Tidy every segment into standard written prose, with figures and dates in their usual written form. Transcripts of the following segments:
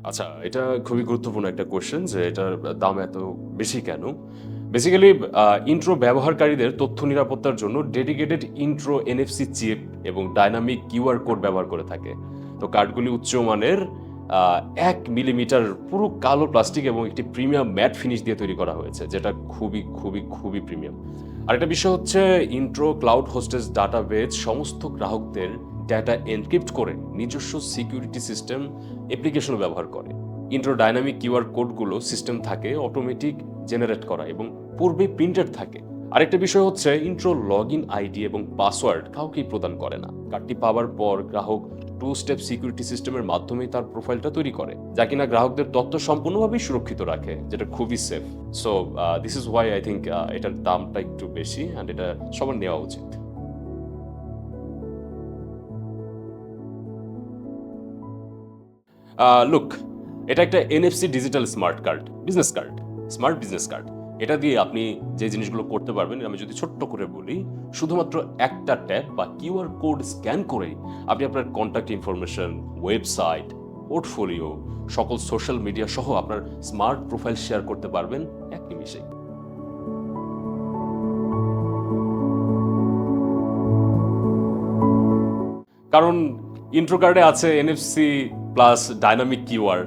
আচ্ছা, এটা খুবই গুরুত্বপূর্ণ একটা কোয়েশ্চেন যে এটার দাম এত বেশি কেন? বেসিক্যালি ইন্ট্রো ব্যবহারকারীদের তথ্য নিরাপত্তার জন্য ডেডিকেটেড ইন্ট্রো এনএফসি চিপ এবং ডায়নামিক কিউআর কোড ব্যবহার করে থাকে। তো কার্ডগুলি উচ্চমানের আ ১ মিলিমিটার পুরো কালো প্লাস্টিক এবং একটি প্রিমিয়াম ম্যাট ফিনিশ দিয়ে তৈরি করা হয়েছে, যেটা খুবই প্রিমিয়াম। আরেকটা বিষয় হচ্ছে ইন্ট্রো ক্লাউড হোস্টেজ ডাটাবেজ সমস্ত গ্রাহকদের ডেটা এনক্রিপ্ট করে নিজস্ব সিকিউরিটি সিস্টেম অ্যাপ্লিকেশনও ব্যবহার করে। ইন্ট্রো ডায়নামিক কিউআর কোডগুলো সিস্টেম থাকে অটোমেটিক জেনারেট করা এবং পূর্বে প্রিন্টেড থাকে। আরেকটা বিষয় হচ্ছে ইন্ট্রো লগইন আইডি এবং পাসওয়ার্ড কাউকেই প্রদান করে না। কার্ডটি পাওয়ার পর গ্রাহক টু স্টেপ সিকিউরিটি সিস্টেমের মাধ্যমেই তার প্রোফাইলটা তৈরি করে, যা কিনা গ্রাহকদের তথ্য সম্পূর্ণভাবেই সুরক্ষিত রাখে, যেটা খুবই safe. So this is Y I think এটার দামটা একটু বেশি অ্যান্ড এটা সবার নেওয়া উচিত। লুক, এটা একটা NFC digital smart card, business card, smart business card. এটা দিয়ে আপনি যে জিনিসগুলো করতে পারবেন, আমি যদি ছোট্ট করে বলি, শুধুমাত্র একটা ট্যাপ বা কিউআর কোড স্ক্যান করেই আপনি আপনার কন্ট্যাক্ট ইনফরমেশন, ওয়েবসাইট, পোর্টফোলিও, সকল সোশ্যাল মিডিয়া সহ আপনার স্মার্ট প্রোফাইল শেয়ার করতে পারবেন এক নিমিষেই। কারণ ইন্ট্রো কার্ডে আছে এনএফসি প্লাস ডাইনামিক কিউআর,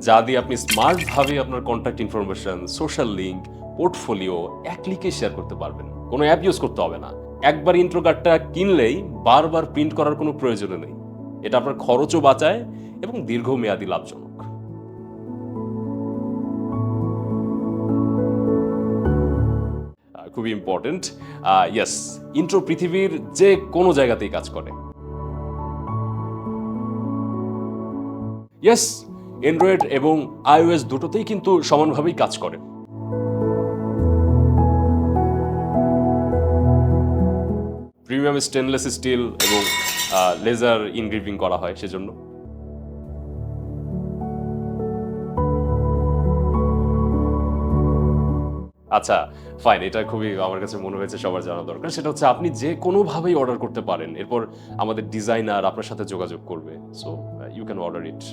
যা দিয়ে আপনি স্মার্টভাবে আপনার contact information, social link, portfolio এক ক্লিকে শেয়ার করতে পারবেন। কোনো অ্যাপ ইউজ করতে হবে না। একবার ইন্ট্রো কার্ডটা কিনলেই বারবার প্রিন্ট করার কোনো প্রয়োজন নেই। এটা আপনার খরচও বাঁচায় এবং দীর্ঘমেয়াদী লাভজনক। খুবই ইম্পর্টেন্ট। ইয়েস, ইন্ট্রো পৃথিবীর যে কোনো জায়গাতেই কাজ করে। ইয়েস, অ্যান্ড্রয়েড এবং আইওএস দুটোতেই কিন্তু সমানভাবেই কাজ করে। প্রিমিয়াম স্টেনলেস স্টিল এবং লেজার ইনগ্রেভিং করা হয় সেজন্য। আচ্ছা, ফাইন। এটা খুবই আমার কাছে মনে হয়েছে সবার জানা দরকার। সেটা হচ্ছে আপনি যে কোনোভাবেই অর্ডার করতে পারেন। এরপর আমাদের ডিজাইনার আপনার সাথে যোগাযোগ করবে। So you can order it.